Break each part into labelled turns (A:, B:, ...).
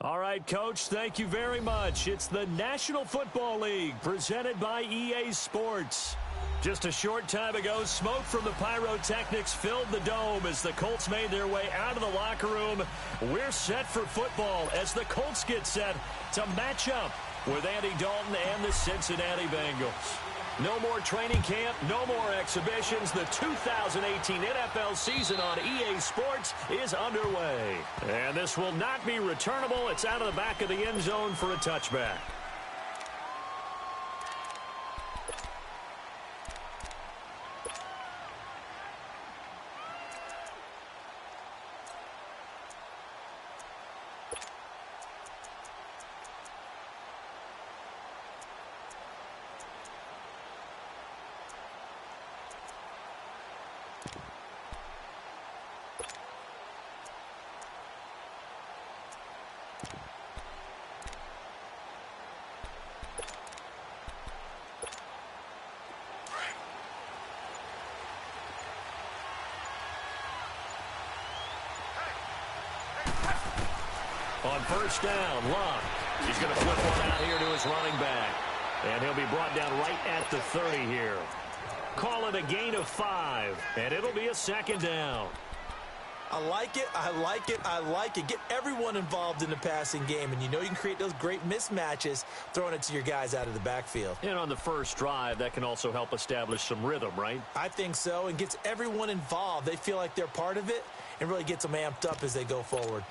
A: All right, Coach, thank you very much. It's the National Football League presented by EA Sports. Just a short time ago, smoke from the pyrotechnics filled the dome as the Colts made their way out of the locker room. We're set for football as the Colts get set to match up with Andy Dalton and the Cincinnati Bengals. No more training camp, no more exhibitions. The 2018 NFL season on EA Sports is underway. And this will not be returnable. It's out of the back of the end zone for a touchback. On first down, Locke. He's going to flip one out here to his running back. And he'll be brought down right at the 30 here. Call it a gain of 5, and it'll be a second down.
B: I like it, I like it, I like it. Get everyone involved in the passing game, and you know you can create those great mismatches throwing it to your guys out of the backfield.
A: And on the first drive, that can also help establish some rhythm, right?
B: I think so, and gets everyone involved. They feel like they're part of it and really gets them amped up as they go forward.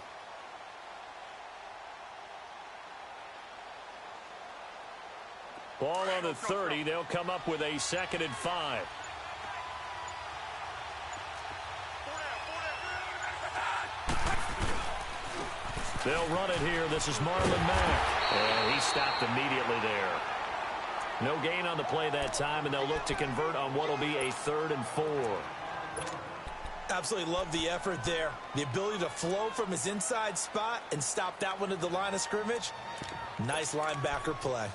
A: Ball on the 30. They'll come up with a second and 5. They'll run it here. This is Marlon Mack. And he stopped immediately there. No gain on the play that time, and they'll look to convert on what will be a 3rd and 4.
B: Absolutely love the effort there. The ability to flow from his inside spot and stop that one at the line of scrimmage. Nice linebacker play.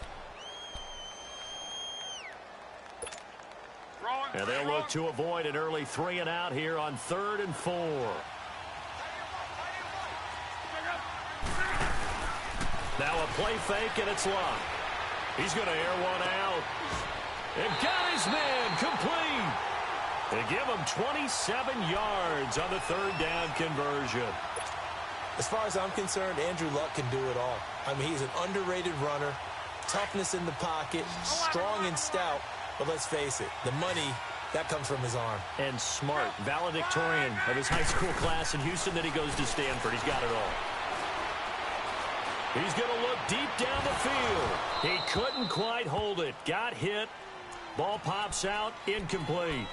A: And they'll look to avoid an early 3 and out here on 3rd and 4. Now a play fake, and it's Locke. He's going to air one out. And got his man complete. They give him 27 yards on the 3rd down conversion.
B: As far as I'm concerned, Andrew Luck can do it all. I mean, he's an underrated runner, toughness in the pocket, strong and stout. But let's face it, the money, that comes from his arm.
A: And smart, valedictorian of his high school class in Houston. Then he goes to Stanford. He's got it all. He's going to look deep down the field. He couldn't quite hold it. Got hit. Ball pops out, incomplete.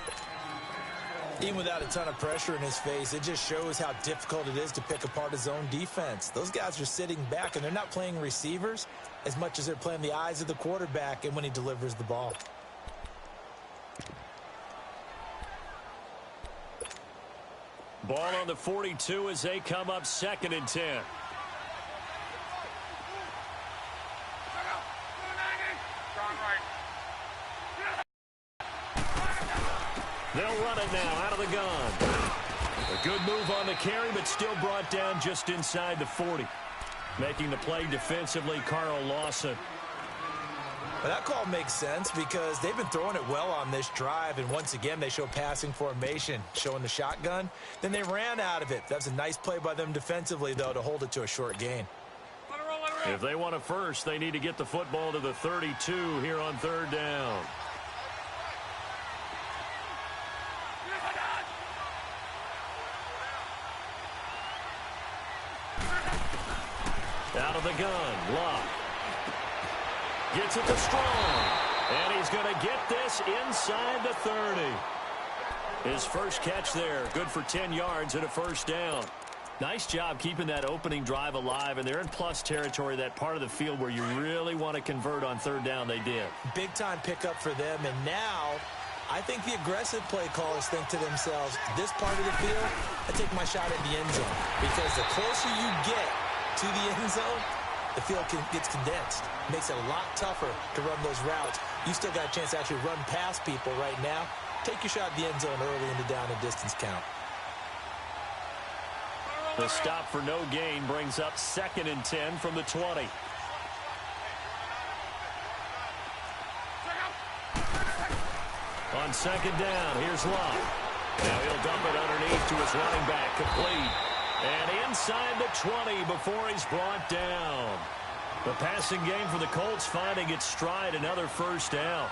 B: Even without a ton of pressure in his face, it just shows how difficult it is to pick apart his own defense. Those guys are sitting back, and they're not playing receivers as much as they're playing the eyes of the quarterback and when he delivers the ball.
A: Ball on the 42 as they come up 2nd and 10. They'll run it now out of the gun. A good move on the carry, but still brought down just inside the 40. Making the play defensively, Carl Lawson.
B: Well, that call makes sense because they've been throwing it well on this drive, and once again they show passing formation, showing the shotgun. Then they ran out of it. That's a nice play by them defensively, though, to hold it to a short gain.
A: If they want a first, they need to get the football to the 32 here on 3rd down. Out of the gun, Locke. Gets it to Strong. And he's going to get this inside the 30. His first catch there, good for 10 yards and a first down. Nice job keeping that opening drive alive, and they're in plus territory, that part of the field where you really want to convert on 3rd down. They did. Big-time
B: pickup for them, and now I think the aggressive play callers think to themselves, this part of the field, I take my shot at the end zone, because the closer you get to the end zone, the field gets condensed. Makes it a lot tougher to run those routes. You still got a chance to actually run past people right now. Take your shot at the end zone early in the down and distance count.
A: The stop for no gain brings up 2nd and 10 from the 20. On 2nd down, here's Love. Now he'll dump it underneath to his running back, complete. And inside the 20 before he's brought down. The passing game for the Colts finding its stride, another 1st down.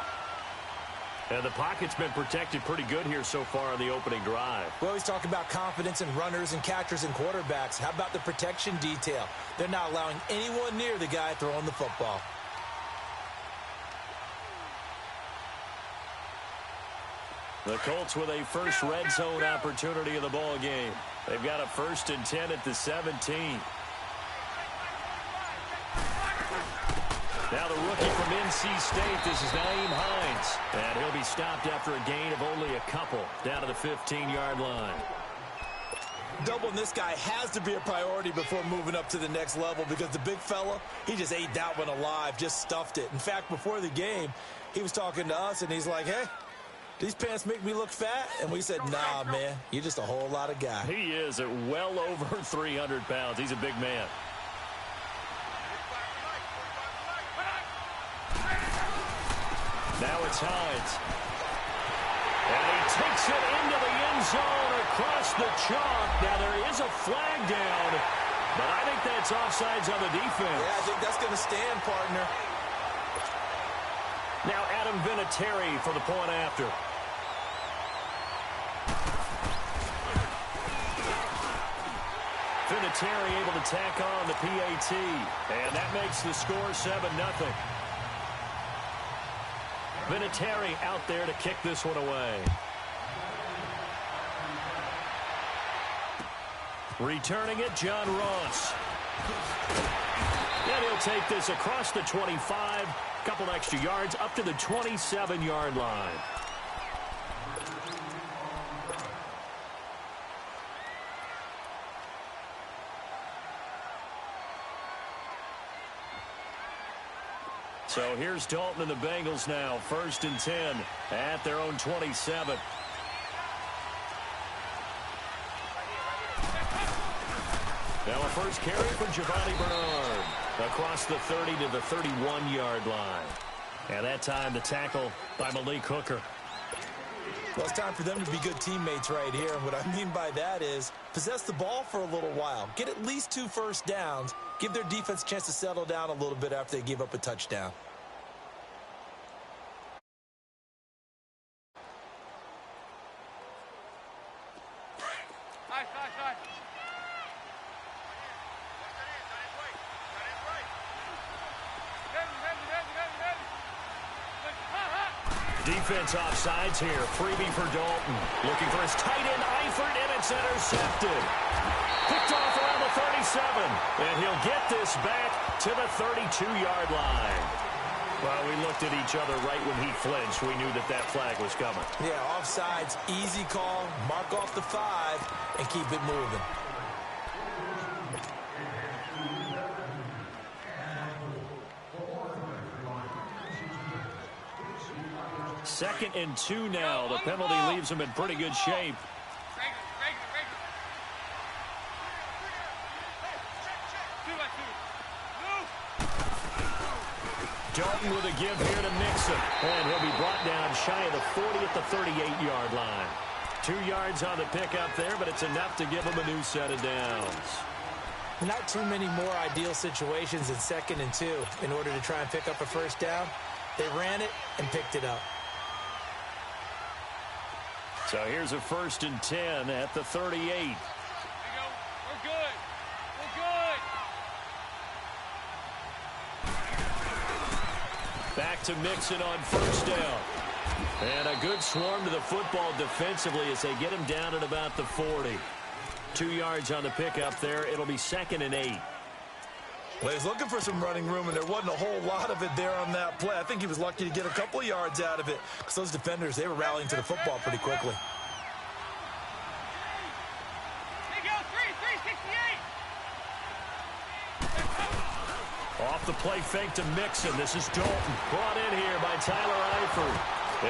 A: And the pocket's been protected pretty good here so far on the opening drive.
B: We always talk about confidence in runners and catchers and quarterbacks. How about the protection detail? They're not allowing anyone near the guy throwing the football.
A: The Colts with a first red zone opportunity of the ball game. They've got a 1st and 10 at the 17. Now the rookie from NC State, this is Nyheim Hines. And he'll be stopped after a gain of only a couple down to the 15-yard line.
B: Doubling this guy has to be a priority before moving up to the next level because the big fella, he just ate that one alive, just stuffed it. In fact, before the game, he was talking to us, and he's like, hey, these pants make me look fat? And we said, nah, man, you're just a whole lot of guy.
A: He is at well over 300 pounds. He's a big man. Now it's Hines. And he takes it into the end zone across the chalk. Now there is a flag down, but I think that's offsides on the defense.
B: Yeah, I think that's going to stand, partner.
A: Now Adam Vinatieri for the point after. Vinatieri able to tack on the PAT. And that makes the score 7-0. Vinatieri out there to kick this one away. Returning it, John Ross. And he'll take this across the 25. Couple extra yards up to the 27-yard line. So here's Dalton and the Bengals now. 1st and 10 at their own 27. Now a first carry for Giovanni Bernard. Across the 30 to the 31-yard line. And that time the tackle by Malik Hooker.
B: Well, it's time for them to be good teammates right here. And what I mean by that is possess the ball for a little while. Get at least 2 first downs. Give their defense a chance to settle down a little bit after they give up a touchdown.
A: Defense offsides here. Freebie for Dalton. Looking for his tight end, Eifert, and it's intercepted. Picked off around the 37. And he'll get this back to the 32-yard line. Well, we looked at each other right when he flinched. We knew that that flag was coming.
B: Yeah, offsides, easy call. Mark off the 5 and keep it moving.
A: Second and 2 now. The penalty leaves him in pretty good shape. Dalton with a give here to Mixon. And he'll be brought down shy of the 40 at the 38-yard line. 2 yards on the pickup there, but it's enough to give him a new set of downs.
B: Not too many more ideal situations in 2nd and 2 in order to try and pick up a first down. They ran it and picked it up.
A: So here's a 1st and 10 at the 38.
C: There you go. We're good. We're good.
A: Back to Mixon on 1st down. And a good swarm to the football defensively as they get him down at about the 40. 2 yards on the pickup there. It'll be 2nd and 8.
B: Well, he's looking for some running room, and there wasn't a whole lot of it there on that play. I think he was lucky to get a couple of yards out of it because those defenders, they were rallying to the football pretty quickly.
C: There you go. 368.
A: Off the play fake to Mixon. This is Dalton. Brought in here by Tyler Eifert.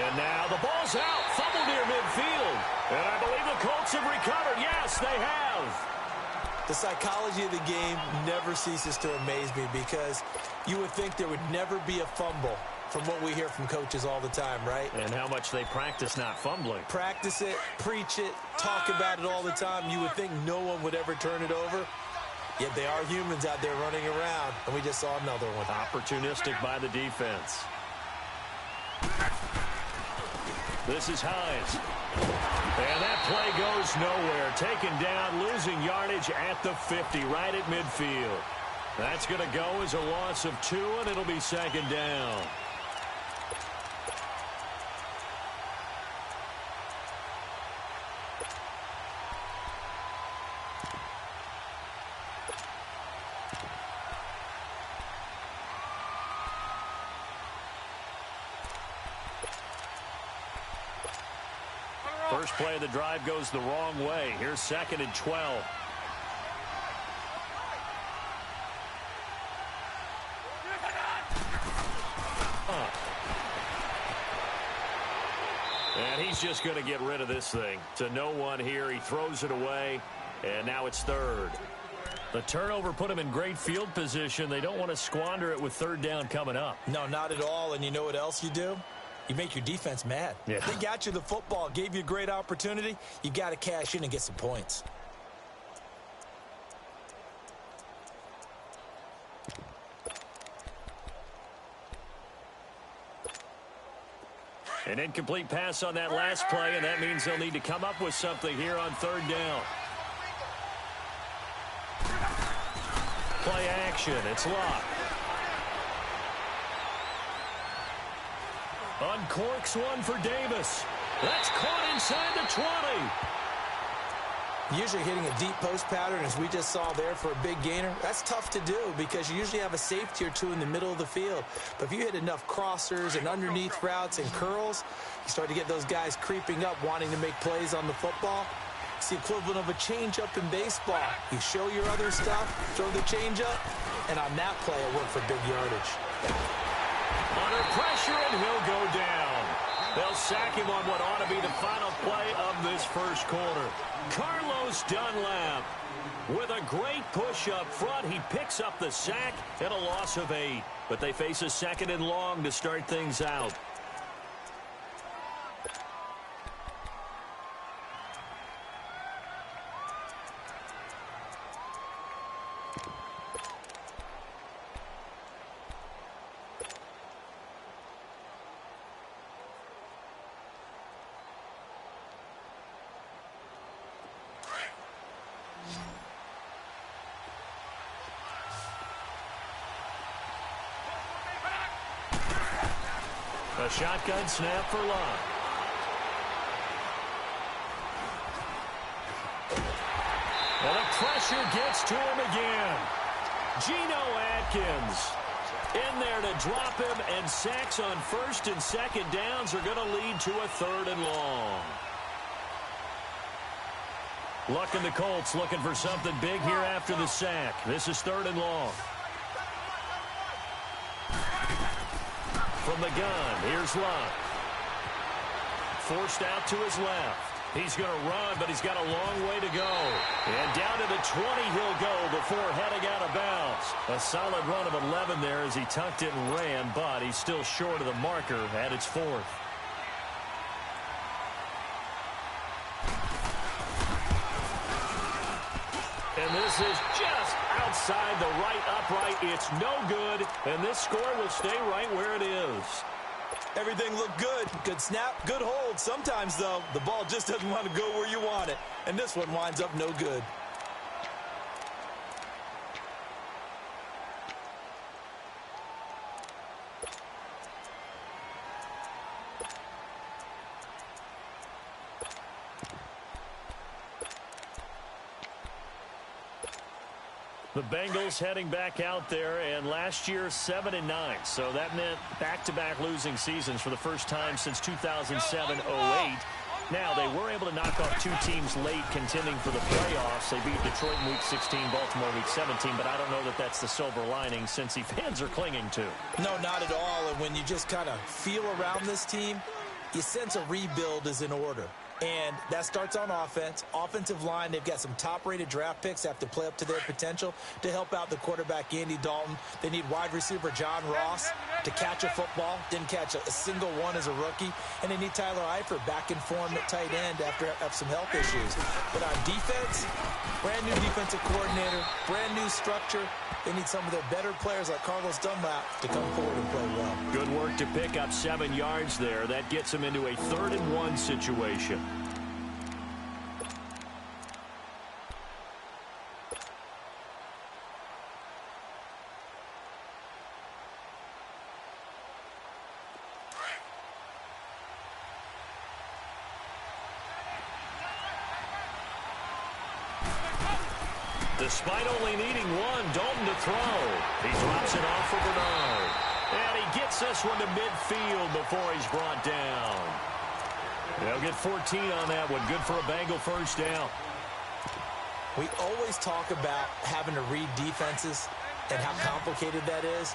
A: And now the ball's out. Fumble near midfield. And I believe the Colts have recovered. Yes, they have.
B: The psychology of the game never ceases to amaze me because you would think there would never be a fumble from what we hear from coaches all the time, right?
A: And how much they practice not fumbling.
B: Practice it, preach it, talk about it all the time. You would think no one would ever turn it over. Yet they are humans out there running around, and we just saw another one.
A: Opportunistic by the defense. This is Hines. And that play goes nowhere. Taken down, losing yardage at the 50, right at midfield. That's going to go as a loss of 2, and it'll be second down. First play of the drive goes the wrong way. Here's 2nd and 12. And he's just going to get rid of this thing. To no one here. He throws it away. And now it's 3rd. The turnover put him in great field position. They don't want to squander it with 3rd down coming up.
B: No, not at all. And you know what else you do? You make your defense mad.
A: Yeah.
B: They got you the football, gave you a great opportunity. You got to cash in and get some points.
A: An incomplete pass on that last play, and that means they'll need to come up with something here on 3rd down. Play action. It's locked. Uncorks one for Davis. That's caught inside the 20.
B: Usually hitting a deep post pattern, as we just saw there, for a big gainer, that's tough to do because you usually have a safety or two in the middle of the field. But if you hit enough crossers and underneath routes and curls, you start to get those guys creeping up, wanting to make plays on the football. It's the equivalent of a changeup in baseball. You show your other stuff, throw the changeup, and on that play, it worked for big yardage.
A: Under pressure, and he'll go down. They'll sack him on what ought to be the final play of this first quarter. Carlos Dunlap with a great push up front. He picks up the sack and a loss of 8. But they face a 2nd and long to start things out. A shotgun snap for Locke. And the pressure gets to him again. Geno Atkins in there to drop him, and sacks on 1st and 2nd downs are going to lead to a 3rd and long. Luck and the Colts looking for something big here after the sack. This is 3rd and long. From the gun, here's Luck. Forced out to his left. He's going to run, but he's got a long way to go. And down to the 20 he'll go before heading out of bounds. A solid run of 11 there as he tucked it and ran, but he's still short of the marker at its 4th. And this is just outside the right upright. It's no good, and this score will stay right where it is.
B: Everything looked good. Good snap, good hold. Sometimes, though, the ball just doesn't want to go where you want it. And this one winds up no good.
A: The Bengals heading back out there, and last year 7-9. So that meant back-to-back losing seasons for the first time since 2007-08. Now, they were able to knock off 2 teams late contending for the playoffs. They beat Detroit in Week 16, Baltimore Week 17, but I don't know that that's the silver lining Cincy fans are clinging to.
B: No, not at all. And when you just kind of feel around this team, you sense a rebuild is in order. And that starts on offense. Offensive line, they've got some top-rated draft picks that have to play up to their potential to help out the quarterback, Andy Dalton. They need wide receiver John Ross to catch a football. Didn't catch a single one as a rookie. And they need Tyler Eifert back in form at tight end after some health issues. But on defense, brand new defensive coordinator, brand new structure. They need some of their better players like Carlos Dunlap to come forward and play well.
A: Good work to pick up 7 yards there. That gets them into a 3rd-and-1 situation. Despite only needing one, Dalton to throw. He drops it off for Bernard. And he gets this one to midfield before he's brought down. They'll get 14 on that one. Good for a Bengal first down.
B: We always talk about having to read defenses and how complicated that is.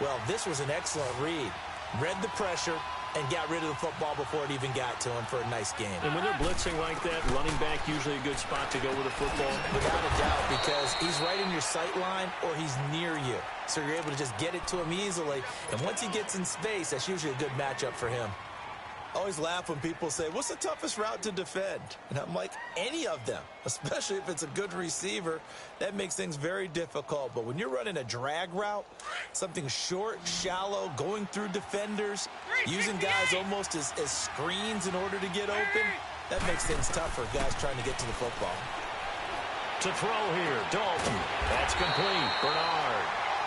B: Well, this was an excellent read. Read the pressure and got rid of the football before it even got to him for a nice game.
A: And when they're blitzing like that, running back usually a good spot to go with a football?
B: Without a doubt, because he's right in your sight line or he's near you. So you're able to just get it to him easily. And once he gets in space, that's usually a good matchup for him. I always laugh when people say, what's the toughest route to defend? And I'm like, any of them, especially if it's a good receiver. That makes things very difficult. But when you're running a drag route, something short, shallow, going through defenders, using guys almost as screens in order to get open, that makes things tough for guys trying to get to the football.
A: To throw here, Dalton. That's complete. Bernard.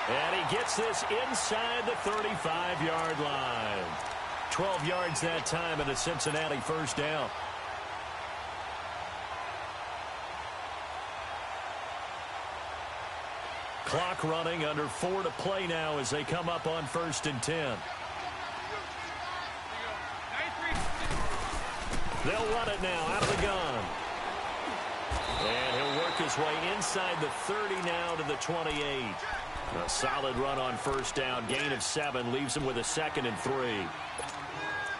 A: And he gets this inside the 35-yard line. 12 yards that time and a Cincinnati first down. Clock running, under 4 to play now as they come up on 1st and 10. They'll run it now out of the gun. And he'll work his way inside the 30 now to the 28. A solid run on first down. Gain of 7 leaves him with a 2nd and 3.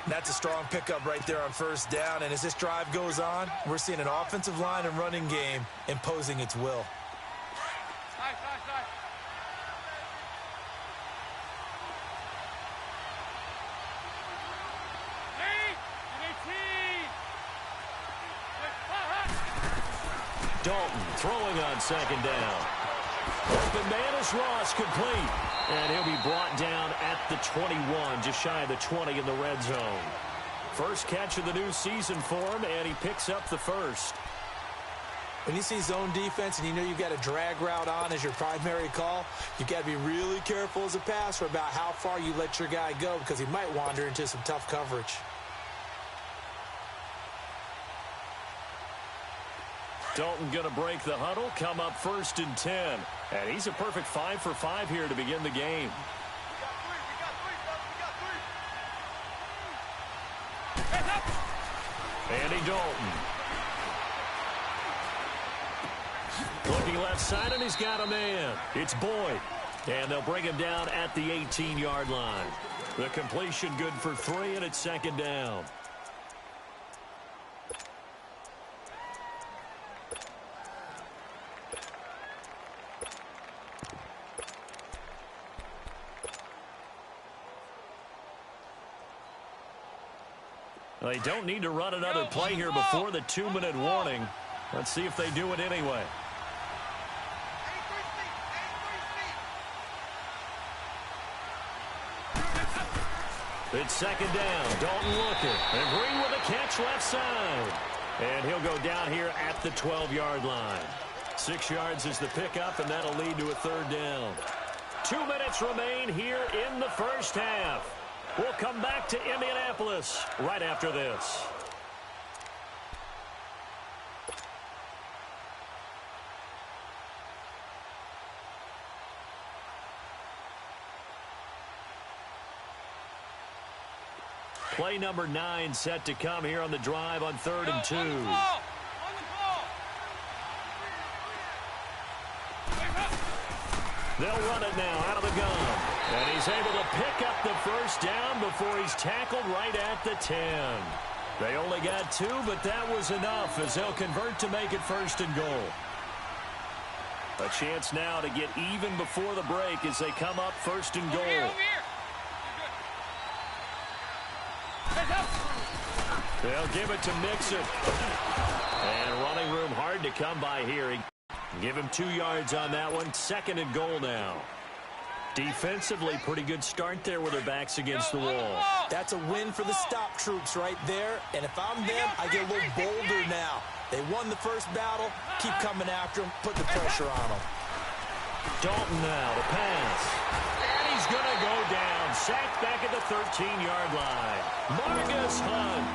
B: That's a strong pickup right there on first down. And as this drive goes on, we're seeing an offensive line and running game imposing its will.
A: Dalton throwing on 2nd down. Open man is Ross, complete. And he'll be brought down at the 21, just shy of the 20 in the red zone. First catch of the new season for him, and he picks up the first.
B: When you see zone defense and you know you've got a drag route on as your primary call, you've got to be really careful as a passer about how far you let your guy go because he might wander into some tough coverage.
A: Dalton going to break the huddle, come up 1st and 10. And he's a perfect 5 for 5 here to begin the game. Andy Dalton. Looking left side, and he's got a man. It's Boyd. And they'll bring him down at the 18-yard line. The completion good for 3, and it's 2nd down. They don't need to run another play here before the 2-minute warning. Let's see if they do it anyway. It's 2nd down. Dalton looking. And Green with a catch left side. And he'll go down here at the 12-yard line. 6 yards is the pickup, and that'll lead to a 3rd down. 2 minutes remain here in the first half. We'll come back to Indianapolis right after this. Play number 9 set to come here on the drive on 3rd and 2. They'll run it now out of the gun. And he's able to pick up the first down before he's tackled right at the 10. They only got 2, but that was enough as they'll convert to make it 1st and goal. A chance now to get even before the break as they come up 1st and goal.
C: Over here.
A: They'll give it to Mixon. And running room hard to come by here. Give him 2 yards on that one. 2nd and goal now. Defensively, pretty good start there with their backs against the wall.
B: That's a win for the stop troops right there. And if I'm them, I get a little bolder now. They won the first battle. Keep coming after them. Put the pressure on them.
A: Dalton now to pass. And he's going to go down. Sacked back at the 13-yard line. Margus Hunt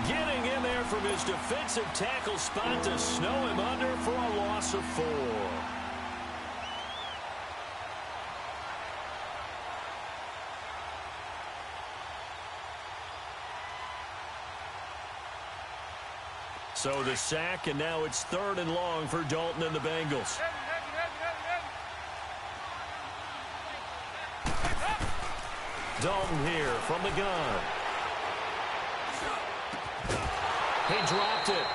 A: getting in there from his defensive tackle spot to snow him under for a loss of 4. So the sack, and now it's 3rd and long for Dalton and the Bengals. Dalton here from the gun. He dropped it.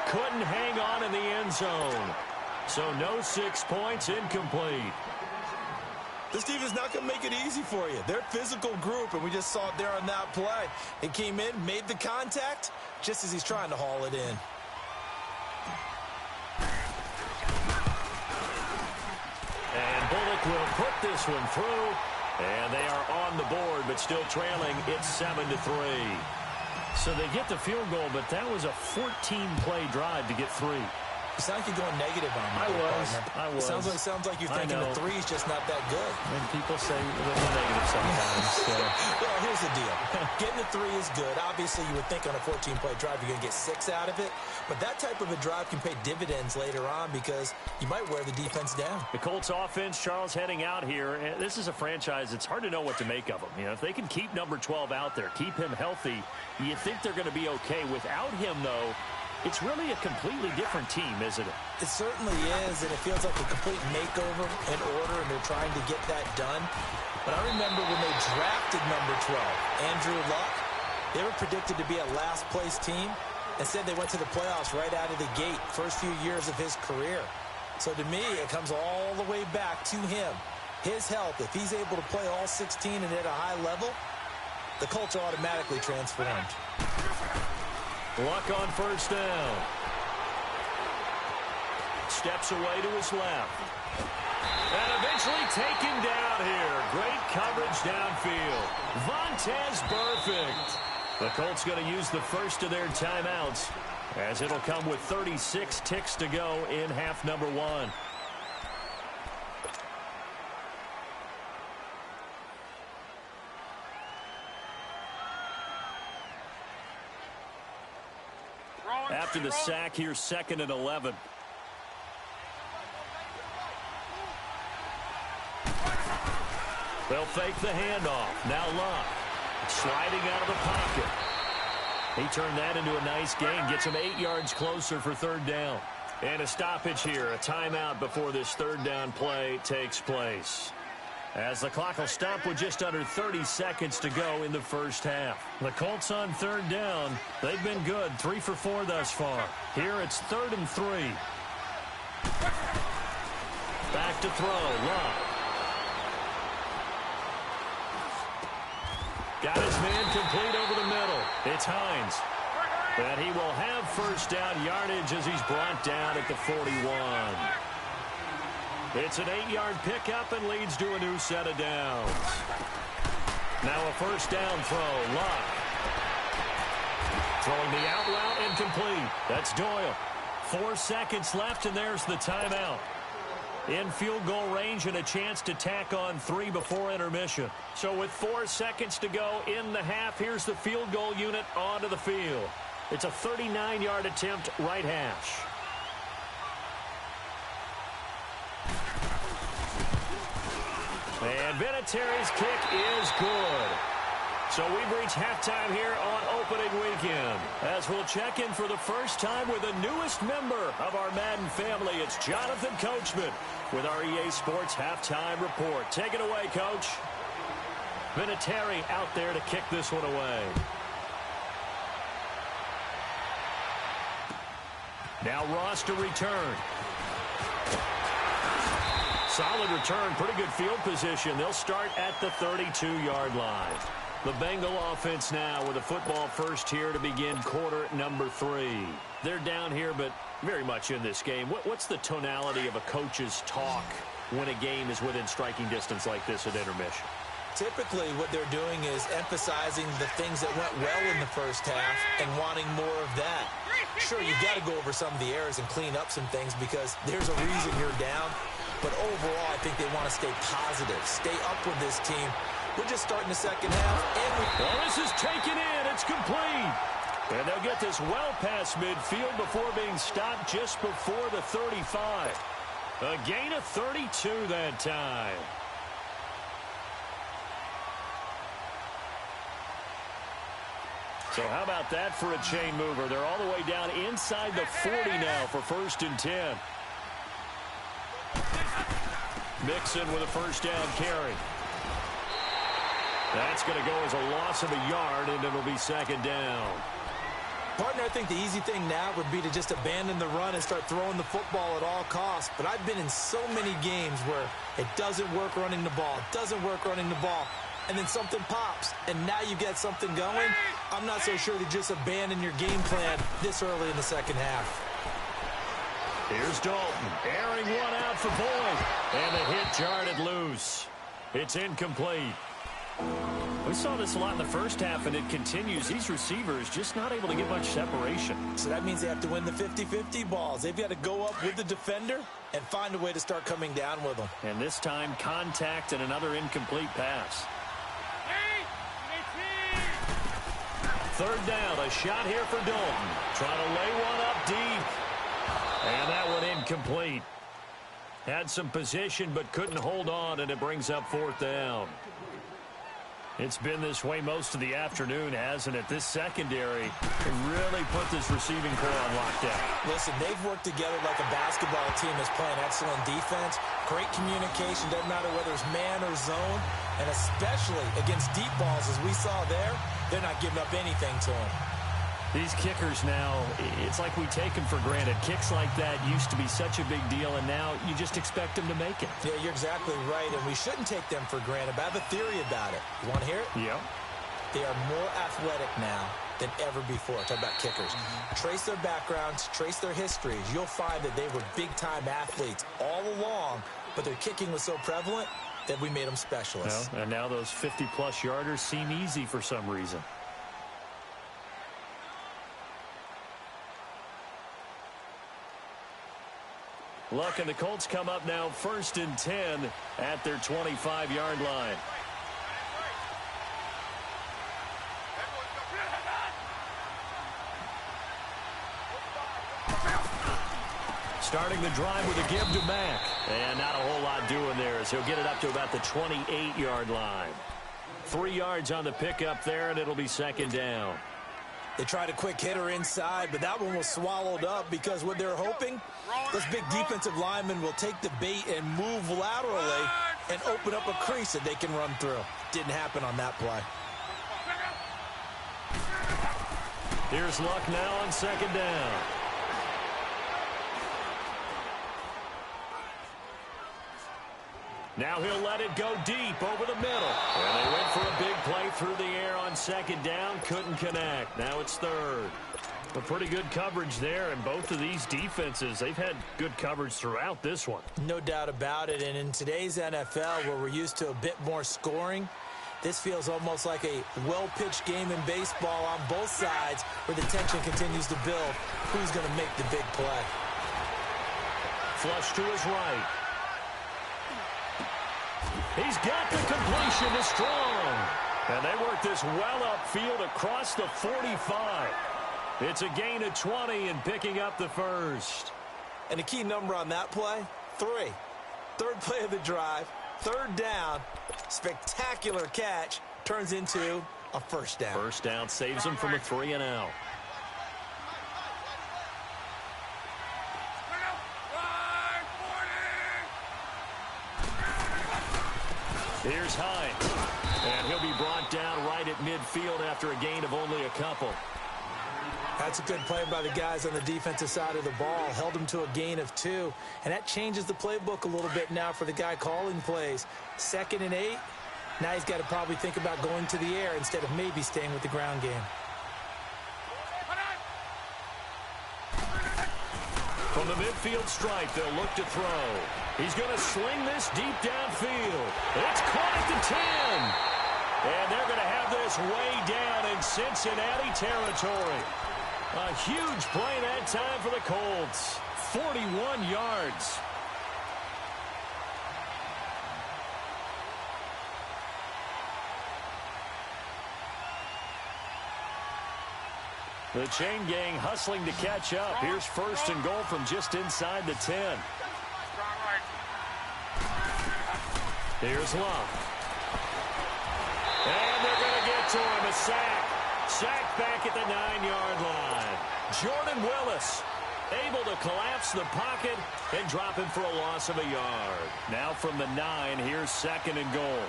A: Couldn't hang on in the end zone. So no 6 points, incomplete.
B: This team is not going to make it easy for you. They're a physical group, and we just saw it there on that play. He came in, made the contact, just as he's trying to haul it in.
A: And Bullock will put this one through. And they are on the board, but still trailing. It's 7-3. So they get the field goal, but that was a 14-play drive to get 3.
B: You sound like you're going negative on me.
A: I was.
B: Sounds like you're thinking the 3's just not that good.
A: And people say a little negative sometimes. So.
B: Well, here's the deal. Getting the 3 is good. Obviously, you would think on a 14-play drive you're going to get 6 out of it. But that type of a drive can pay dividends later on because you might wear the defense down.
A: The Colts offense, Charles, heading out here. This is a franchise, it's hard to know what to make of them. You know, if they can keep number 12 out there, keep him healthy, you think they're going to be okay. Without him, though, it's really a completely different team, isn't it?
B: It certainly is, and it feels like a complete makeover in order, and they're trying to get that done. But I remember when they drafted number 12, Andrew Luck, they were predicted to be a last-place team. Instead, they went to the playoffs right out of the gate, first few years of his career. So to me, it comes all the way back to him. His health, if he's able to play all 16 and at a high level, the Colts are automatically transformed.
A: Luck on 1st down. Steps away to his left. And eventually taken down here. Great coverage downfield. Vontaze Burfict. The Colts going to use the first of their timeouts as it'll come with 36 ticks to go in half number 1. After the sack, here's 2nd and 11. They'll fake the handoff. Now Luck sliding out of the pocket. He turned that into a nice gain. Gets him 8 yards closer for 3rd down. And a stoppage here. A timeout before this 3rd down play takes place. As the clock will stop with just under 30 seconds to go in the first half. The Colts on 3rd down. They've been good. 3 for 4 thus far. Here it's 3rd and 3. Back to throw. Luck. Got his man complete over the middle. It's Hines. And he will have 1st down yardage as he's brought down at the 41. It's an 8-yard pickup and leads to a new set of downs. Now a 1st down throw. Luck. Throwing the out route and complete. That's Doyle. 4 seconds left, and there's the timeout. In field goal range and a chance to tack on 3 before intermission. So with 4 seconds to go in the half, here's the field goal unit onto the field. It's a 39-yard attempt, right hash. And Vinatieri's kick is good. So we've reached halftime here on opening weekend. As we'll check in for the first time with the newest member of our Madden family, it's Jonathan Coachman with our EA Sports Halftime Report. Take it away, Coach. Vinatieri out there to kick this one away. Now Ross to return. Solid return, pretty good field position. They'll start at the 32-yard line. The Bengal offense now with a football first here to begin quarter number 3. They're down here, but very much in this game. What's the tonality of a coach's talk when a game is within striking distance like this at intermission?
B: Typically, what they're doing is emphasizing the things that went well in the first half and wanting more of that. Sure, you've got to go over some of the errors and clean up some things because there's a reason you're down. But overall, I think they want to stay positive, stay up with this team. We're just starting the second half.
A: Well, this is taken in. It's complete. And they'll get this well past midfield before being stopped just before the 35. A gain of 32 that time. So how about that for a chain mover? They're all the way down inside the 40 now for 1st and 10. Mixon with a first down carry. That's going to go as a loss of a yard, and it'll be 2nd down.
B: Partner, I think the easy thing now would be to just abandon the run and start throwing the football at all costs. But I've been in so many games where it doesn't work running the ball. It doesn't work running the ball. And then something pops, and now you get something going. I'm not so sure to just abandon your game plan this early in the second half.
A: Here's Dalton, airing one out for Boyd. And the hit jarred it loose. It's incomplete. We saw this a lot in the first half, and it continues. These receivers just not able to get much separation.
B: So that means they have to win the 50-50 balls. They've got to go up with the defender and find a way to start coming down with them.
A: And this time, contact and another incomplete pass. 3rd down, a shot here for Dalton. Trying to lay one up deep. And that one incomplete. Had some position but couldn't hold on, and it brings up 4th down. It's been this way most of the afternoon, hasn't it? This secondary really put this receiving core on lockdown.
B: Listen, they've worked together like a basketball team that's playing excellent defense. Great communication, doesn't matter whether it's man or zone. And especially against deep balls, as we saw there, they're not giving up anything to them.
A: These kickers now, it's like we take them for granted. Kicks like that used to be such a big deal, and now you just expect them to make it.
B: Yeah, you're exactly right, and we shouldn't take them for granted. But I have a theory about it. You want to hear it?
A: Yeah.
B: They are more athletic now than ever before. Talk about kickers. Trace their backgrounds, trace their histories. You'll find that they were big-time athletes all along, but their kicking was so prevalent that we made them specialists.
A: Well, and now those 50-plus yarders seem easy for some reason. Look, and the Colts come up now 1st and 10 at their 25-yard line. Starting the drive with a give to Mack. And not a whole lot doing there as he'll get it up to about the 28-yard line. 3 yards on the pickup there, and it'll be 2nd down.
B: They tried a quick hitter inside, but that one was swallowed up because what they're hoping, those big defensive linemen will take the bait and move laterally and open up a crease that they can run through. Didn't happen on that play.
A: Here's Luck now on 2nd down. Now he'll let it go deep over the middle. And they went for a big play through the air on 2nd down. Couldn't connect. Now it's 3rd. But pretty good coverage there. And both of these defenses, they've had good coverage throughout this one.
B: No doubt about it. And in today's NFL, where we're used to a bit more scoring, this feels almost like a well-pitched game in baseball on both sides where the tension continues to build. Who's going to make the big play?
A: Flush to his right. He's got the completion to Strong. And they work this well upfield across the 45. It's a gain of 20 and picking up the 1st.
B: And the key number on that play, 3. 3rd play of the drive, 3rd down, spectacular catch, turns into a 1st down.
A: 1st down saves them from a 3-and-out. Here's Hines, and he'll be brought down right at midfield after a gain of only a couple.
B: That's a good play by the guys on the defensive side of the ball. Held them to a gain of 2. And that changes the playbook a little bit now for the guy calling plays. 2nd and 8. Now he's got to probably think about going to the air instead of maybe staying with the ground game.
A: From the midfield stripe, they'll look to throw. He's going to sling this deep downfield. It's caught at the 10. And they're going to have this way down in Cincinnati territory. A huge play that time for the Colts. 41 yards. The chain gang hustling to catch up. Here's 1st and goal from just inside the 10. Here's Love. And they're going to get to him. A sack. Sack back at the 9-yard line. Jordan Willis able to collapse the pocket and drop him for a loss of a yard. Now from the 9, here's 2nd and goal.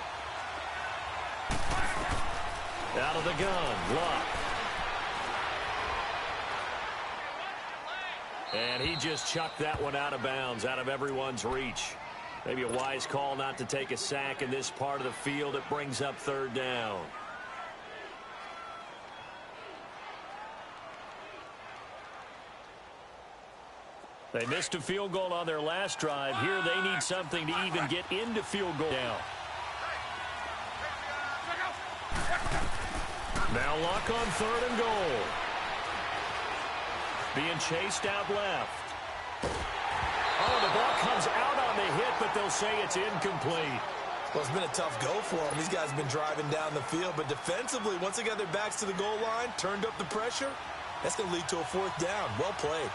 A: Out of the gun, Luck. And he just chucked that one out of bounds, out of everyone's reach. Maybe a wise call not to take a sack in this part of the field. It brings up 3rd down. They missed a field goal on their last drive. Here they need something to even get into field goal down. Now Luck on 3rd and goal. Being chased out left. Oh, the ball comes out on the hit, but they'll say it's incomplete.
B: Well, it's been a tough go for them. These guys have been driving down the field, but defensively, once they got their backs to the goal line, turned up the pressure, that's going to lead to a 4th down. Well played.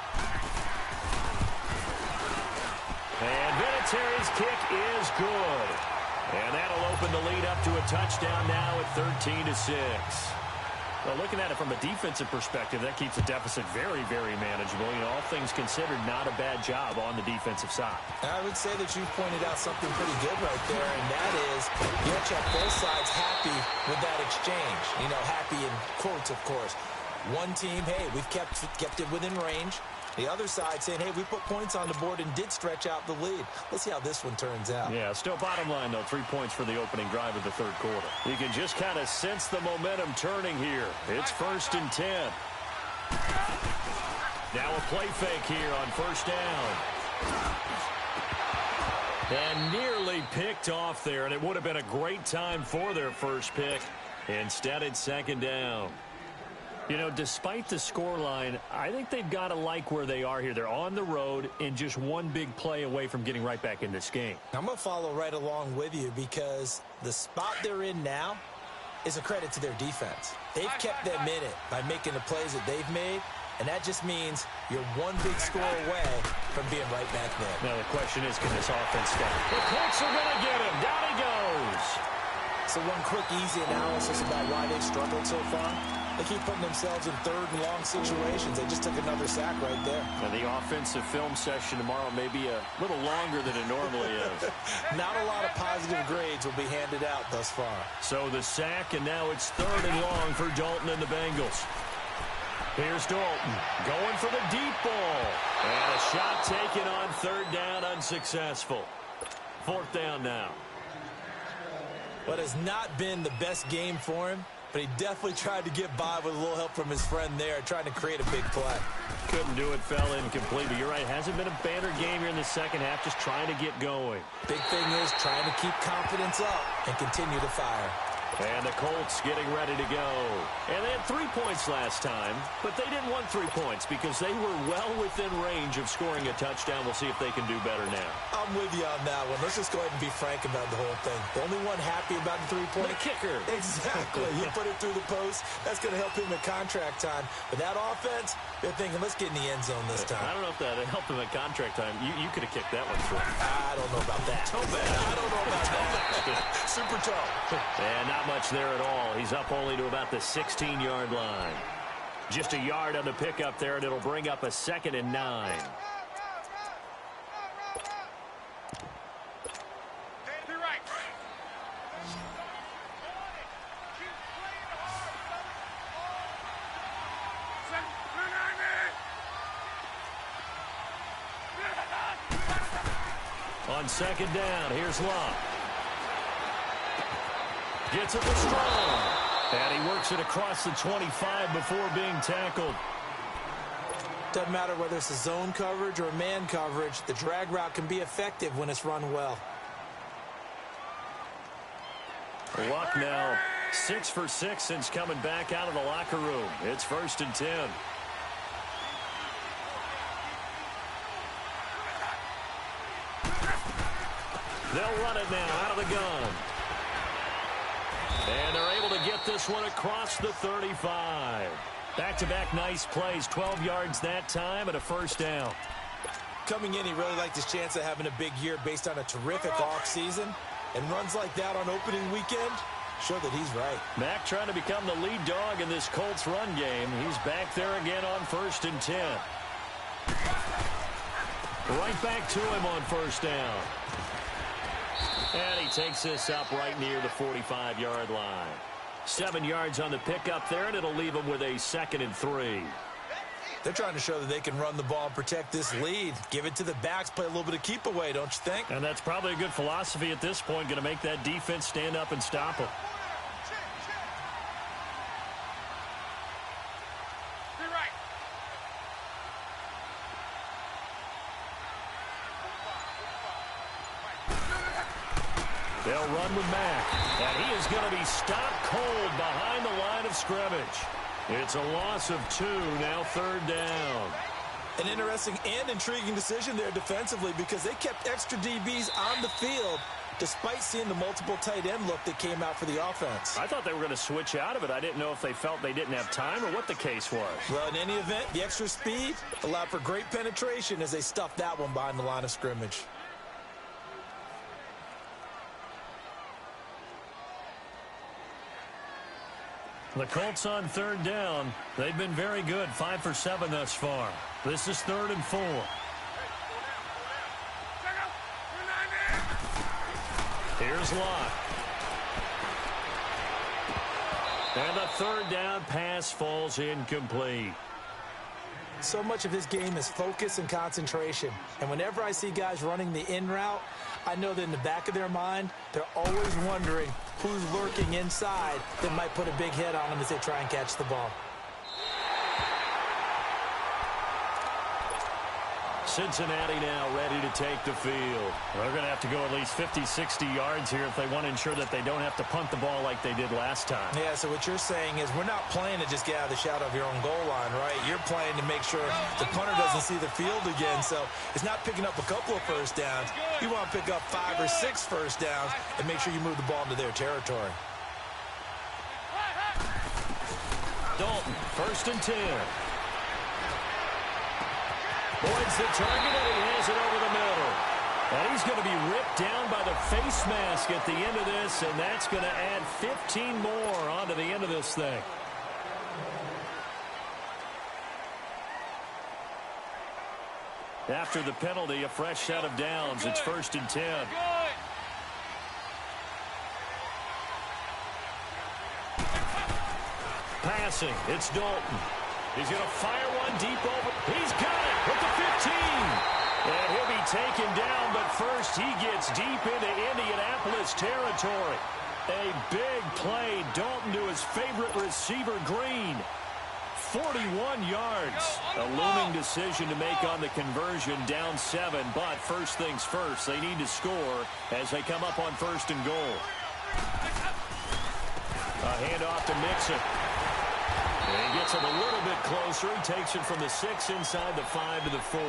A: And Vinatieri's kick is good. And that'll open the lead up to a touchdown now at 13-6. Well, looking at it from a defensive perspective, that keeps the deficit very, very manageable. You know, all things considered, not a bad job on the defensive side.
B: I would say that you've pointed out something pretty good right there, and that is you have to have both sides happy with that exchange. You know, happy in quotes, of course. One team, hey, we've kept it within range. The other side saying, hey, we put points on the board and did stretch out the lead. Let's see how this one turns out.
A: Yeah, still bottom line, though, 3 points for the opening drive of the 3rd quarter. You can just kind of sense the momentum turning here. It's 1st and 10. Now a play fake here on 1st down. And nearly picked off there, and it would have been a great time for their first pick. Instead, it's 2nd down. You know, despite the scoreline, I think they've got to like where they are here. They're on the road and just one big play away from getting right back in this game.
B: I'm going to follow right along with you because the spot they're in now is a credit to their defense. They've kept them in it by making the plays that they've made, and that just means you're one big score away from being right back there.
A: Now the question is, can this offense stay? The Colts are going to get him. Down he goes.
B: So one quick, easy analysis about why they've struggled so far. They keep putting themselves in 3rd and long situations. They just took another sack right there.
A: Now the offensive film session tomorrow may be a little longer than it normally is.
B: Not a lot of positive grades will be handed out thus far.
A: So the sack, and now it's 3rd and long for Dalton and the Bengals. Here's Dalton going for the deep ball. And a shot taken on 3rd down, unsuccessful. 4th down now.
B: What has not been the best game for him, but he definitely tried to get by with a little help from his friend there, trying to create a big play.
A: Couldn't do it, fell incomplete. But you're right, hasn't been a banner game here in the second half, just trying to get going.
B: Big thing is trying to keep confidence up and continue to fire.
A: And the Colts getting ready to go. And they had 3 points last time, but they didn't want 3 points because they were well within range of scoring a touchdown. We'll see if they can do better now.
B: I'm with you on that one. Let's just go ahead and be frank about the whole thing. The only one happy about the 3-point.
A: The kicker.
B: Exactly. You put it through the post. That's going to help him at contract time. But that offense, they're thinking, let's get in the end zone this time.
A: I don't know if that helped him at contract time. You could have kicked that one through.
B: I don't know about that.
A: Toe bad.
B: I don't know about that. Super toe.
A: And not much there at all. He's up only to about the 16-yard line. Just a yard on the pickup there, and it'll bring up a 2nd and 9. On second down, here's Love. Gets it to Strong. And he works it across the 25 before being tackled.
B: Doesn't matter whether it's a zone coverage or man coverage, the drag route can be effective when it's run well.
A: Luck now 6 for 6 since coming back out of the locker room. It's 1st and 10. They'll run it now out of the gun. And they're able to get this one across the 35. Back-to-back nice plays, 12 yards that time and a 1st down.
B: Coming in, he really liked his chance of having a big year based on a terrific offseason. And runs like that on opening weekend show that he's right.
A: Mack trying to become the lead dog in this Colts run game. He's back there again on 1st and 10. Right back to him on 1st down. And he takes this up right near the 45-yard line. 7 yards on the pickup there, and it'll leave him with a 2nd and 3.
B: They're trying to show that they can run the ball and protect this lead. Give it to the backs, play a little bit of keep away, don't you think?
A: And that's probably a good philosophy at this point, going to make that defense stand up and stop him. They'll run with Mack, and he is going to be stopped cold behind the line of scrimmage. It's a loss of 2, now 3rd down.
B: An interesting and intriguing decision there defensively because they kept extra DBs on the field despite seeing the multiple tight end look that came out for the offense.
A: I thought they were going to switch out of it. I didn't know if they felt they didn't have time or what the case was.
B: Well, in any event, the extra speed allowed for great penetration as they stuffed that one behind the line of scrimmage.
A: The Colts on 3rd down. They've been very good, 5 for 7 thus far. This is 3rd and 4. Here's Locke. And the 3rd down pass falls incomplete.
B: So much of his game is focus and concentration. And whenever I see guys running the in route, I know that in the back of their mind, they're always wondering who's lurking inside that might put a big hit on them as they try and catch the ball.
A: Cincinnati now ready to take the field. They're going to have to go at least 50, 60 yards here if they want to ensure that they don't have to punt the ball like they did last time.
B: Yeah, so what you're saying is we're not playing to just get out of the shadow of your own goal line, right? You're playing to make sure the punter doesn't see the field again. So it's not picking up a couple of 1st downs. You want to pick up 5 or 6 1st downs and make sure you move the ball into their territory.
A: Dalton, 1st and 10. Boyd's the target, and he has it over the middle. And he's going to be ripped down by the face mask at the end of this, and that's going to add 15 more onto the end of this thing. After the penalty, a fresh set of downs. It's 1st and 10. Passing, it's Dalton. He's going to fire one deep over. He's got it with the 15. And he'll be taken down, but first he gets deep into Indianapolis territory. A big play. Dalton to his favorite receiver, Green. 41 yards. A looming decision to make on the conversion, down 7. But first things first, they need to score as they come up on 1st and goal. A handoff to Mixon. And he gets it a little bit closer. He takes it from the 6 inside the 5 to the 4.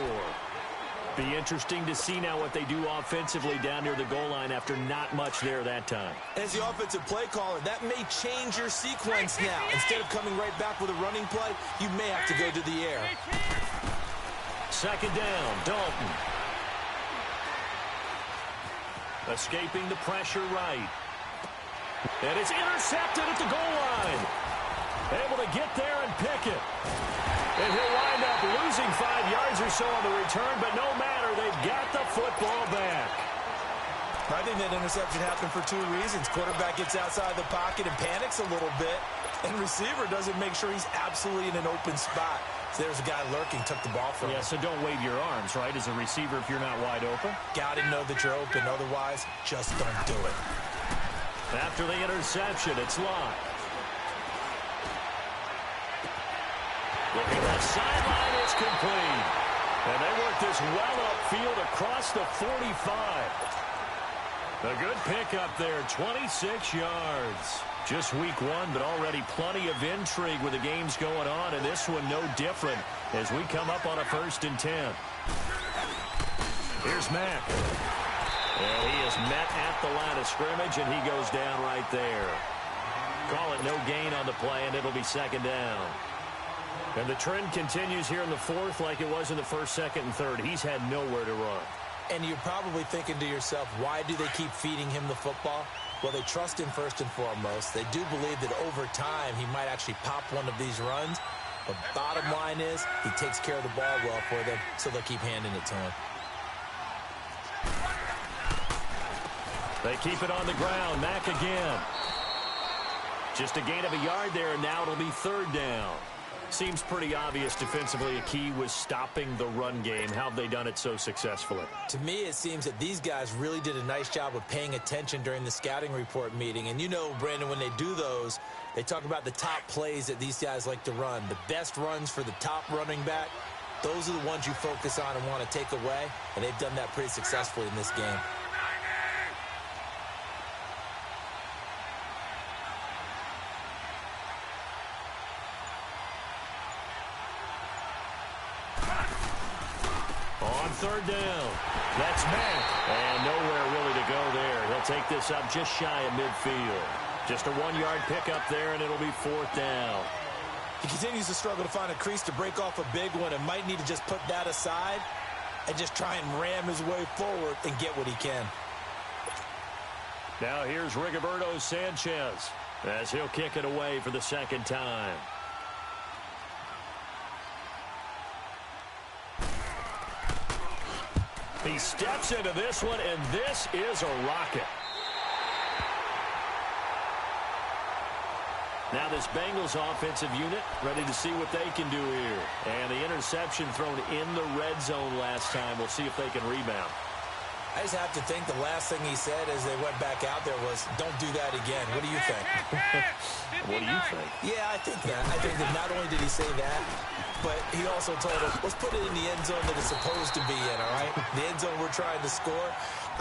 A: Be interesting to see now what they do offensively down near the goal line after not much there that time.
B: As the offensive play caller, that may change your sequence now. Instead of coming right back with a running play, you may have to go to the air.
A: 2nd down, Dalton. Escaping the pressure right. And it's intercepted at the goal line. Able to get there and pick it. And he'll wind up losing 5 yards or so on the return, but no matter, they've got the football back.
B: I think that interception happened for 2 reasons. Quarterback gets outside the pocket and panics a little bit, and receiver doesn't make sure he's absolutely in an open spot. So there's a guy lurking, took the ball from him.
A: Yeah, so don't wave your arms, right, as a receiver if you're not wide open.
B: Got to know that you're open. Otherwise, just don't do it.
A: After the interception, it's Locke. Looking left sideline, it's complete. And they work this well upfield across the 45. A good pickup there, 26 yards. Just week one, but already plenty of intrigue with the games going on, and this one no different as we come up on a 1st and 10. Here's Mack. And he is met at the line of scrimmage, and he goes down right there. Call it no gain on the play, and it'll be 2nd down. And the trend continues here in the 4th like it was in the 1st, 2nd, and 3rd. He's had nowhere to run.
B: And you're probably thinking to yourself, why do they keep feeding him the football? Well, they trust him first and foremost. They do believe that over time he might actually pop one of these runs. But bottom line is he takes care of the ball well for them, so they'll keep handing it to him.
A: They keep it on the ground. Mack again. Just a gain of a yard there, and now it'll be 3rd down. Seems pretty obvious defensively a key was stopping the run game. How have they done it so successfully?
B: To me, it seems that these guys really did a nice job of paying attention during the scouting report meeting. And you know, Brandon, when they do those, they talk about the top plays that these guys like to run. The best runs for the top running back, those are the ones you focus on and want to take away. And they've done that pretty successfully in this game.
A: On 3rd down, that's Mack. And nowhere really to go there. He'll take this up just shy of midfield. Just a 1-yard pickup there, and it'll be 4th down.
B: He continues to struggle to find a crease to break off a big one and might need to just put that aside and just try and ram his way forward and get what he can.
A: Now here's Rigoberto Sanchez as he'll kick it away for the 2nd time. He steps into this one, and this is a rocket. Now this Bengals offensive unit ready to see what they can do here. And the interception thrown in the red zone last time. We'll see if they can rebound.
B: I just have to think the last thing he said as they went back out there was, don't do that again. What do you think?
A: What do you think?
B: Yeah, I think that. I think that not only did he say that, but he also told us, let's put it in the end zone that it's supposed to be in, all right? The end zone we're trying to score.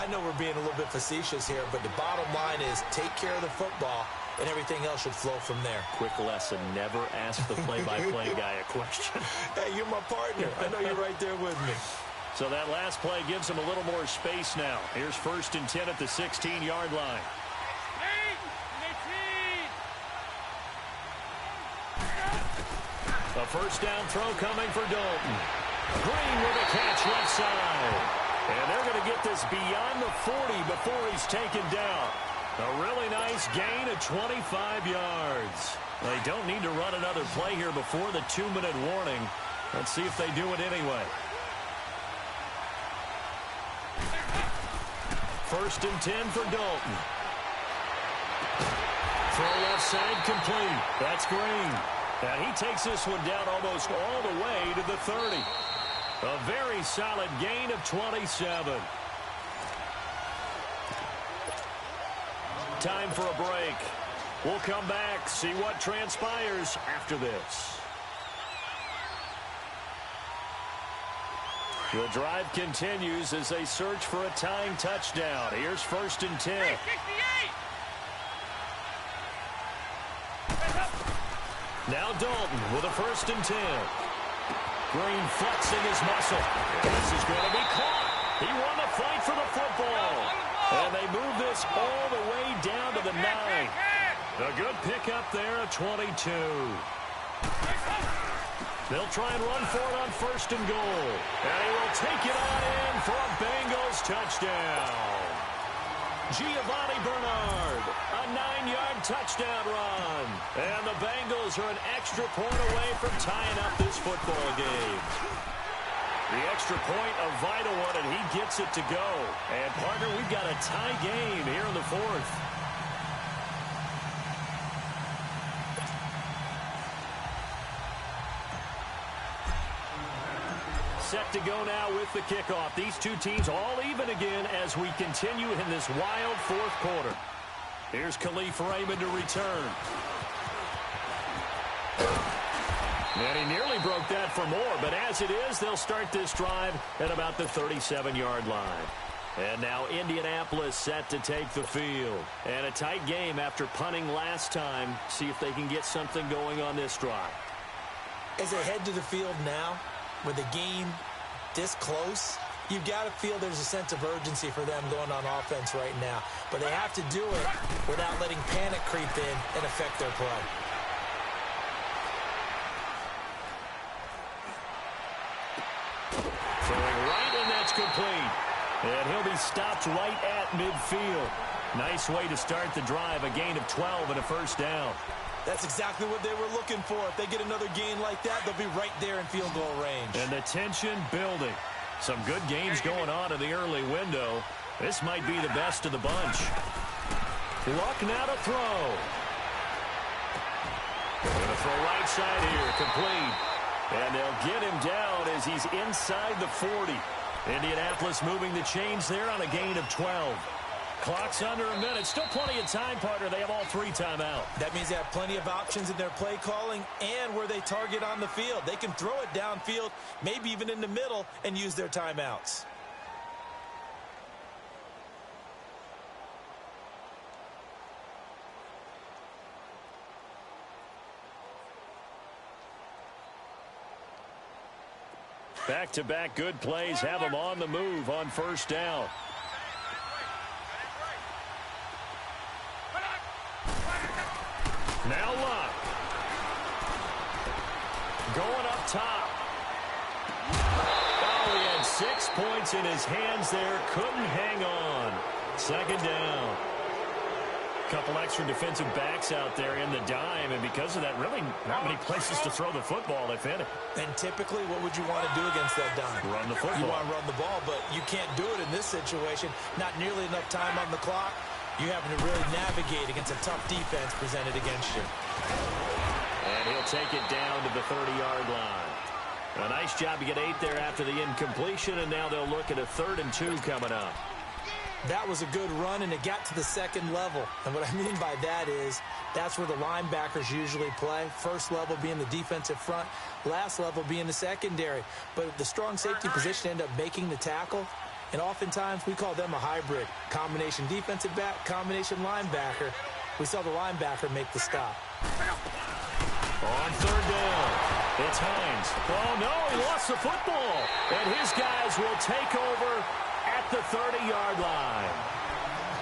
B: I know we're being a little bit facetious here, but the bottom line is take care of the football, and everything else should flow from there.
A: Quick lesson, never ask the play-by-play guy a question.
B: Hey, you're my partner. I know you're right there with me.
A: So that last play gives him a little more space now. Here's 1st and 10 at the 16-yard line. A 1st down throw coming for Dalton. Green with a catch left side. And they're going to get this beyond the 40 before he's taken down. A really nice gain of 25 yards. They don't need to run another play here before the 2-minute warning. Let's see if they do it anyway. 1st and 10 for Dalton. Throw left side complete. That's Green. And he takes this one down almost all the way to the 30. A very solid gain of 27. Time for a break. We'll come back, see what transpires after this. The drive continues as they search for a tying touchdown. Here's 1st and 10. Now Dalton with a 1st and 10. Green flexing his muscle. This is going to be caught. He won the fight for the football. And they move this all the way down to the 9. A good pickup there at 22. They'll try and run for it on 1st and goal. And he will take it on in for a Bengals touchdown. Giovanni Bernard, a 9-yard touchdown run. And the Bengals are an extra point away from tying up this football game. The extra point, a vital one, and he gets it to go. And, partner, we've got a tie game here in the 4th. to go now with the kickoff. These two teams all even again as we continue in this wild fourth quarter. Here's Khalif Raymond to return. And he nearly broke that for more, but as it is, they'll start this drive at about the 37-yard line. And now Indianapolis set to take the field. And a tight game after punting last time. See if they can get something going on this drive.
B: As they head to the field now, with the game this close, you've got to feel there's a sense of urgency for them going on offense right now. But they have to do it without letting panic creep in and affect their play.
A: Throwing right, and that's complete. And he'll be stopped right at midfield. Nice way to start the drive, a gain of 12 and a first down.
B: That's exactly what they were looking for. If they get another gain like that, they'll be right there in field goal range.
A: And the tension building. Some good games going on in the early window. This might be the best of the bunch. Luck now to throw. Going to throw right side here, complete. And they'll get him down as he's inside the 40. Indianapolis moving the chains there on a gain of 12. Clock's under a minute. Still plenty of time, partner. They have all three timeout.
B: That means they have plenty of options in their play calling and where they target on the field. They can throw it downfield, maybe even in the middle, and use their timeouts.
A: Back-to-back good plays have them on the move on first down. Now Luck. Going up top. Oh, he had 6 points in his hands there. Couldn't hang on. Second down. Couple extra defensive backs out there in the dime, and because of that, really not many places to throw the football, if any.
B: And typically, what would you want to do against that dime?
A: Run the football.
B: You want to run the ball, but you can't do it in this situation. Not nearly enough time on the clock. You having to really navigate against a tough defense presented against you.
A: And he'll take it down to the 30-yard line. A nice job to get 8 there after the incompletion, and now they'll look at a 3rd and 2 coming up.
B: That was a good run, and it got to the second level. And what I mean by that is that's where the linebackers usually play. First level being the defensive front, last level being the secondary. But the strong safety position ended up making the tackle. And oftentimes we call them a hybrid. Combination defensive back, combination linebacker. We saw the linebacker make the stop.
A: On 3rd down, it's Hines. Oh, no, he lost the football. And his guys will take over at the 30-yard line.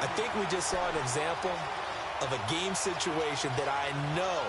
B: I think we just saw an example of a game situation that I know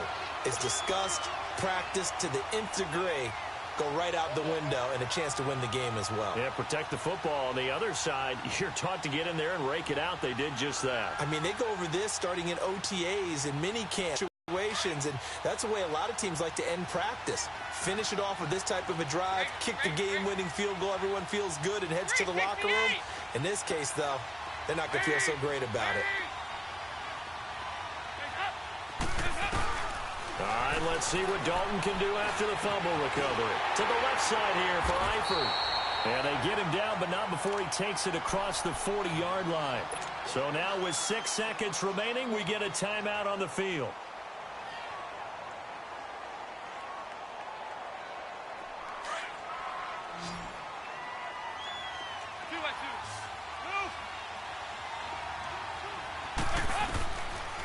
B: is discussed, practiced to the nth degree, go right out the window, and a chance to win the game as well.
A: Yeah, protect the football. On the other side, you're taught to get in there and rake it out. They did just that.
B: I mean, they go over this starting in OTAs and minicamp situations, and that's the way a lot of teams like to end practice. Finish it off with this type of a drive, kick the game-winning field goal. Everyone feels good and heads to the locker room. In this case, though, they're not going to feel so great about it.
A: All right, let's see what Dalton can do after the fumble recovery. To the left side here for Eifert. And they get him down, but not before he takes it across the 40-yard line. So now with 6 seconds remaining, we get a timeout on the field.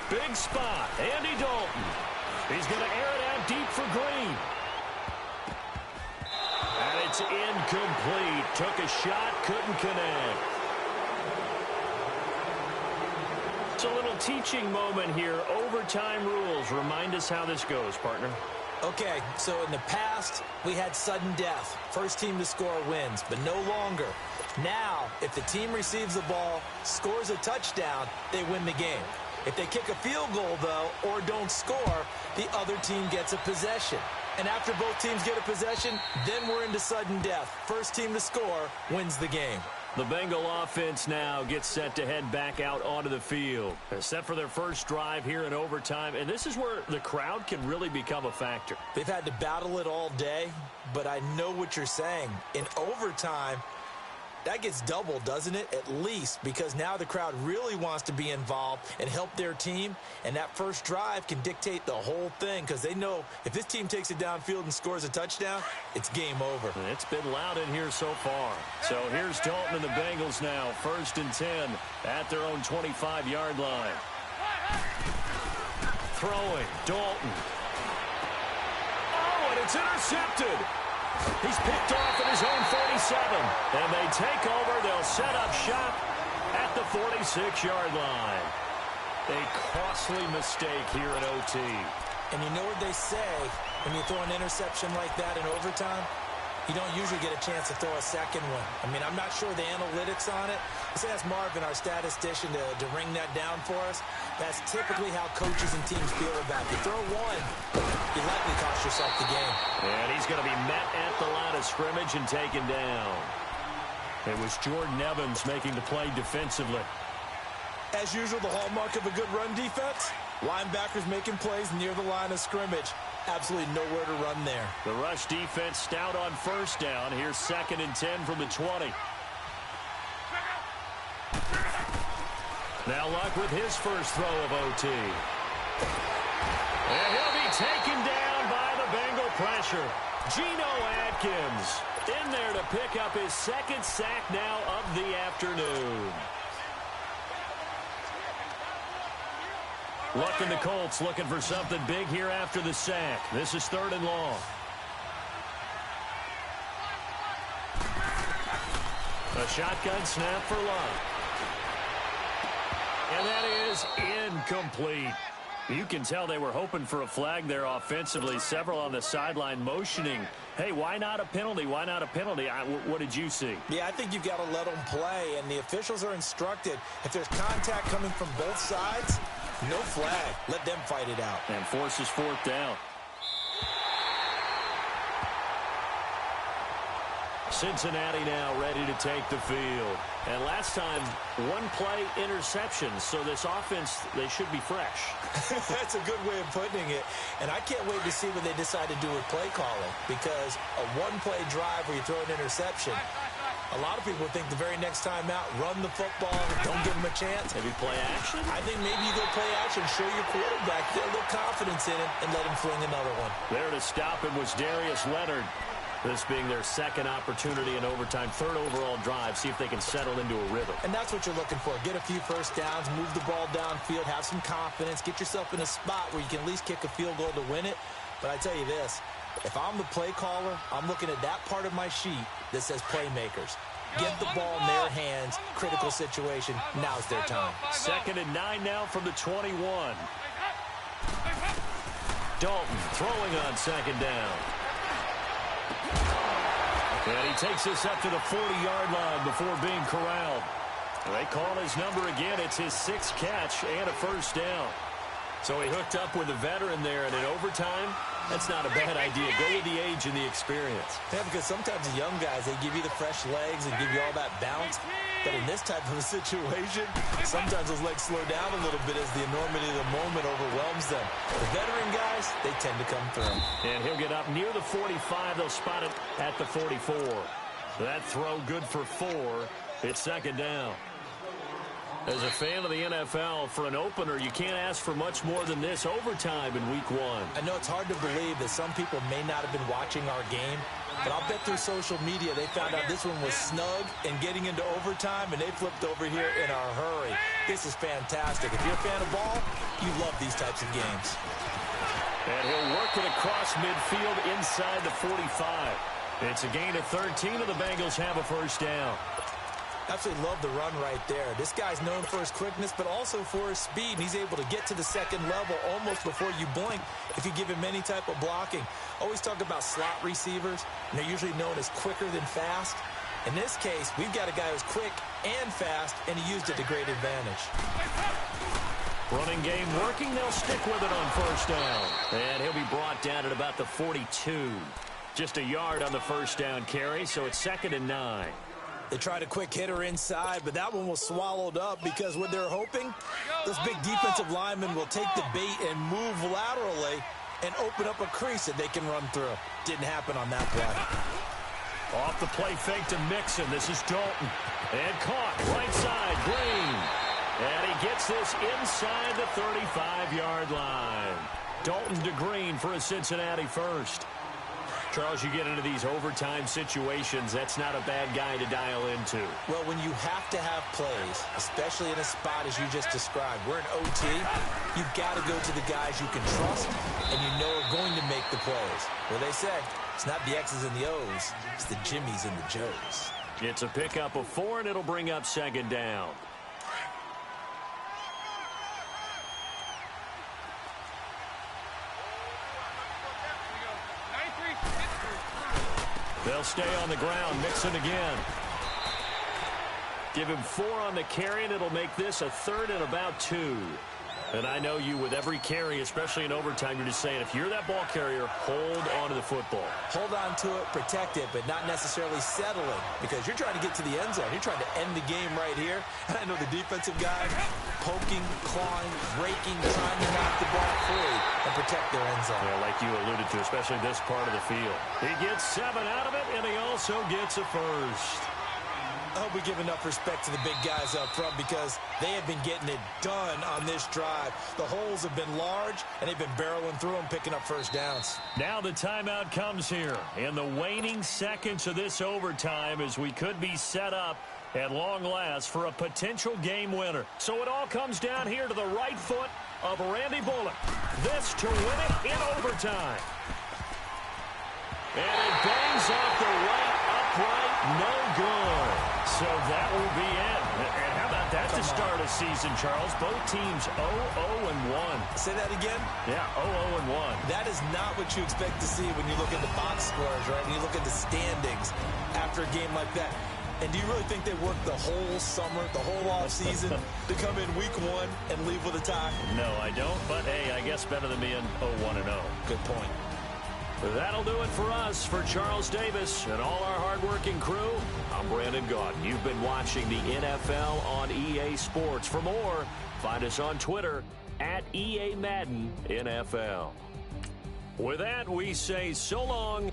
A: Big spot, Andy Dalton. He's going to air it out deep for Green. And it's incomplete. Took a shot, couldn't connect. It's a little teaching moment here. Overtime rules. Remind us how this goes, partner.
B: Okay, so in the past, we had sudden death. First team to score wins, but no longer. Now, if the team receives the ball, scores a touchdown, they win the game. If they kick a field goal, though, or don't score, the other team gets a possession. And after both teams get a possession, then we're into sudden death. First team to score wins the game.
A: The Bengal offense now gets set to head back out onto the field. Set for their first drive here in overtime. And this is where the crowd can really become a factor.
B: They've had to battle it all day, but I know what you're saying. In overtime, that gets doubled, doesn't it? At least, because now the crowd really wants to be involved and help their team. And that first drive can dictate the whole thing because they know if this team takes it downfield and scores a touchdown, it's game over.
A: It's been loud in here so far. So here's Dalton and the Bengals now. 1st and 10 at their own 25-yard line. Throwing, Dalton. Oh, and it's intercepted. He's picked off at his own 47. And they take over. They'll set up shop at the 46-yard line. A costly mistake here in OT.
B: And you know what they say when you throw an interception like that in overtime? You don't usually get a chance to throw a second one. I mean, I'm not sure the analytics on it. Let's ask Marvin, our statistician, to ring that down for us. That's typically how coaches and teams feel about it. You throw one, you likely cost yourself the game.
A: And he's going to be met at the line of scrimmage and taken down. It was Jordan Evans making the play defensively.
B: As usual, the hallmark of a good run defense, linebackers making plays near the line of scrimmage. Absolutely nowhere to run there.
A: The rush defense stout on first down. Here's 2nd and 10 from the 20. Now Luck with his first throw of OT. And he'll be taken down by the Bengal pressure. Geno Atkins in there to pick up his 2nd sack now of the afternoon. Luck and the Colts looking for something big here after the sack. This is 3rd and long. A shotgun snap for Luck. And that is incomplete. You can tell they were hoping for a flag there offensively. Several on the sideline motioning. Hey, why not a penalty? Why not a penalty? What did you see?
B: Yeah, I think you've got to let them play, and the officials are instructed. If there's contact coming from both sides, no flag. Let them fight it out.
A: And forces 4th down. Cincinnati now ready to take the field. And last time, one play interception. So this offense, they should be fresh.
B: That's a good way of putting it. And I can't wait to see what they decide to do with play calling. Because a one-play drive where you throw an interception, a lot of people think the very next time out, run the football, don't give them a chance.
A: Maybe play action?
B: I think maybe you go play action, show your quarterback, get a little confidence in it, and let him fling another one.
A: There to stop him was Darius Leonard. This being their 2nd opportunity in overtime, 3rd overall drive. See if they can settle into a rhythm.
B: And that's what you're looking for. Get a few first downs, move the ball downfield, have some confidence, get yourself in a spot where you can at least kick a field goal to win it. But I tell you this, if I'm the play caller, I'm looking at that part of my sheet that says playmakers. Get the ball in their hands, critical situation, now's their time.
A: 2nd and 9 now from the 21. Dalton throwing on 2nd down. And he takes this up to the 40-yard line before being corralled. They call his number again. It's his 6th catch and a first down. So he hooked up with a veteran there, and in overtime, that's not a bad idea. Go with the age and the experience.
B: Yeah, because sometimes the young guys, they give you the fresh legs and give you all that bounce. But in this type of a situation, sometimes those legs slow down a little bit as the enormity of the moment overwhelms them. The veteran guys, they tend to come through.
A: And he'll get up near the 45. They'll spot it at the 44. That throw good for 4. It's 2nd down. As a fan of the NFL, for an opener, you can't ask for much more than this overtime in Week 1.
B: I know it's hard to believe that some people may not have been watching our game, but I'll bet through social media they found out this one was snug and getting into overtime, and they flipped over here in a hurry. This is fantastic. If you're a fan of ball, you love these types of games.
A: And he'll work it across midfield inside the 45. It's a gain of 13, and the Bengals have a first down.
B: Absolutely love the run right there. This guy's known for his quickness, but also for his speed. He's able to get to the 2nd level almost before you blink if you give him any type of blocking. Always talk about slot receivers, and they're usually known as quicker than fast. In this case, we've got a guy who's quick and fast, and he used it to great advantage.
A: Running game working. They'll stick with it on first down. And he'll be brought down at about the 42. Just a yard on the first down carry, so it's 2nd and 9.
B: They tried a quick hitter inside, but that one was swallowed up because what they're hoping, this big defensive lineman will take the bait and move laterally and open up a crease that they can run through. Didn't happen on that play.
A: Off the play fake to Mixon. This is Dalton. And caught right side, Green. And he gets this inside the 35-yard line. Dalton to Green for a Cincinnati first. Charles, you get into these overtime situations, that's not a bad guy to dial into.
B: Well, when you have to have plays, especially in a spot as you just described, we're in OT, you've got to go to the guys you can trust and you know are going to make the plays. Well, they say it's not the X's and the O's, it's the Jimmies and the Joes.
A: It's a pickup of 4, and it'll bring up 2nd down. They'll stay on the ground. Mixon again. Give him 4 on the carry, and it'll make this a 3rd and about 2. And I know you, with every carry, especially in overtime, you're just saying, if you're that ball carrier, hold on to the football.
B: Hold on to it, protect it, but not necessarily settling, because you're trying to get to the end zone. You're trying to end the game right here. And I know the defensive guy poking, clawing, raking, trying to knock the ball free and protect their end zone.
A: Yeah, like you alluded to, especially this part of the field. He gets 7 out of it, and he also gets a first.
B: I hope we give enough respect to the big guys up front because they have been getting it done on this drive. The holes have been large, and they've been barreling through them, picking up first downs.
A: Now the timeout comes here in the waning seconds of this overtime as we could be set up at long last for a potential game winner. So it all comes down here to the right foot of Randy Bullock. This to win it in overtime. And it bangs off the right upright, no good. So that will be it. And how about that to start a season, Charles? Both teams 0-0-1.
B: Say that again?
A: Yeah, 0-0-1.
B: That is not what you expect to see when you look at the box scores, right? When you look at the standings after a game like that. And do you really think they worked the whole summer, the whole offseason to come in week 1 and leave with a tie?
A: No, I don't. But, hey, I guess better than being 0-1-0.
B: Good point.
A: That'll do it for us. For Charles Davis and all our hardworking crew, I'm Brandon Gaudin. You've been watching the NFL on EA Sports. For more, find us on Twitter at EA Madden NFL. With that, we say so long